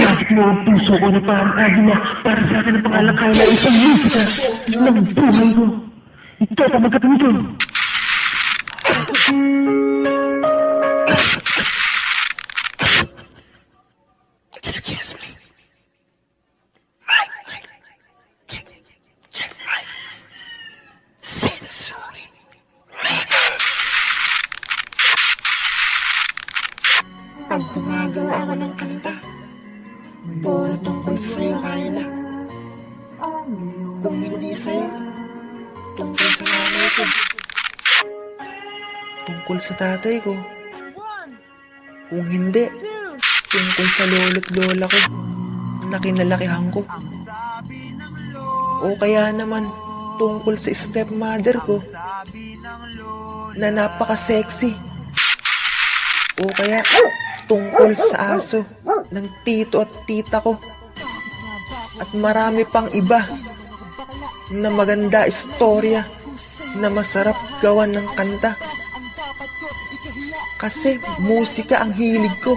Pinasok mo ang puso ko na parang agila. Para sa akin ang pangalakay na isang musika ng buhay ko. Ito pa magkatungtong. Excuse me. Check my sensory. Pag gumagawa ako ng kanta, puro tungkol sa'yo, Kyla. Kung hindi sa'yo, tungkol sa nanay ko. Tungkol sa tatay ko. Kung hindi, tungkol sa lolo't lola ko na kinalakihan ko. O kaya naman, tungkol sa stepmother ko na napaka-sexy. O kaya, tungkol sa aso ng tito at tita ko. At marami pang iba na maganda istorya na masarap gawan ng kanta. Kasi musika ang hilig ko.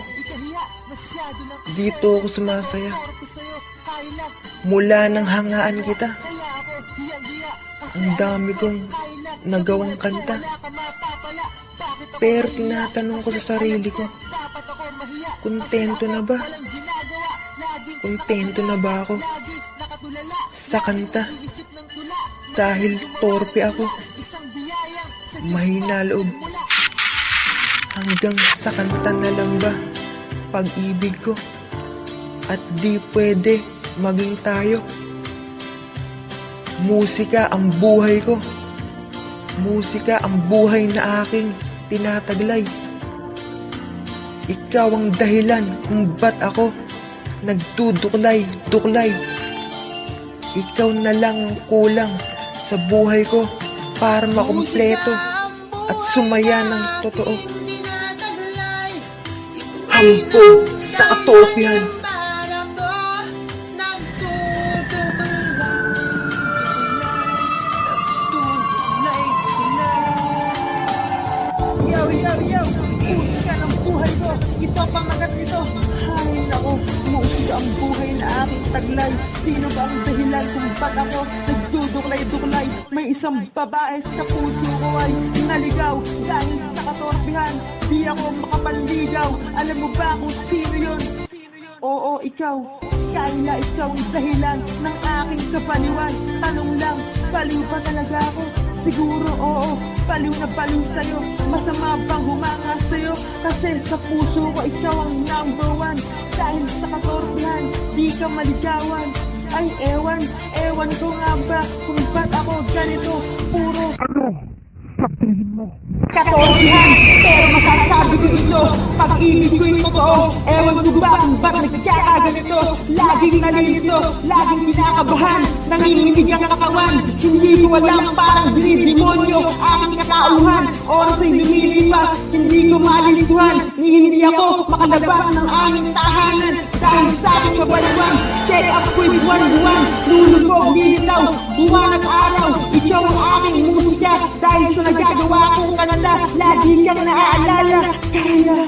Dito ako sumasaya. Mula nang hangaan kita, ang dami kong nagawang kanta. Pero tinatanong ko sa sarili ko, kontento na ba? Kontento na ba ako sa kanta? Dahil torpe ako, mahina loob. Hanggang sa kanta na lang ba pag-ibig ko? At di pwede maging tayo. Musika ang buhay ko. Musika ang buhay na aking tinataglay. Ikaw ang dahilan kung ba't ako nagtuduklay-duklay. Ikaw na lang ang kulang sa buhay ko para makumpleto at sumaya ng totoo. Hampo sa katopihan. Yaw! Musika ng buhay ko! Ito ang pamagat nito! Ay nako! Musika ang buhay na aking taglay! Sino ba ang dahilan kung ba't ako nagduduklay-duklay? May isang babae sa puso ko ay naligaw dahil sa katorbihan. Di ako makapanligaw. Alam mo ba kung sino yun? Oo, ikaw. Kyla, ikaw ang dahilan ng aking kapaliwan. Tanong lang, baliw ba talaga ako? Siguro oo, baliw na baliw sa'yo. Masama bang humanga sa'yo? Kasi sa puso ko ikaw ang number one. Dahil sa katorbihan, di ka maligawan. Ay ewan ko nga ba kung ba't ako ganito. Puro sabihin mo katorbihan, pero masasabi ko ito, pag-ibig ko'y totoo. Ewan ko ba kung ba't nagkakaganito. Laging nalilito, laging kinakabahan, nanginginig ang katawan. Hindi ko alam, parang dinidemonyo aking nakauhan. Oras ay lumilipas, hindi ko malilituhan. Hindi ako makalabas ng aming tahanan dahil sa aking kabaliwan. Check up ko'y buwan-buwan, lulubog, lilitaw, buwan at araw. Ikaw ang aking musika dahil sa nagagawa kong kanala. Lagi kang naaalala. Kaya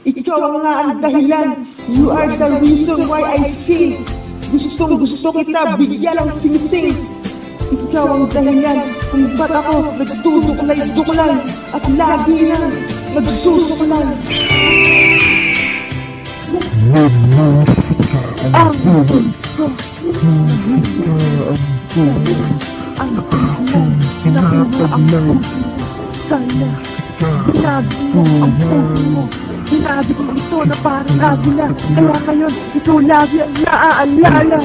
ikaw ang nga ang dahilan. You are the reason why I sing. Gustong gusto kita, bigyan ng sing-sing. Ikaw ang dahilan kung ba't ako nagtutuklay-tuklay at lagi nang nagsusuklay. Sana, sinabi mo ang puso mo. Sinabi ko ito na parang agila. Kaya ngayon, ito lagi ang naaalala.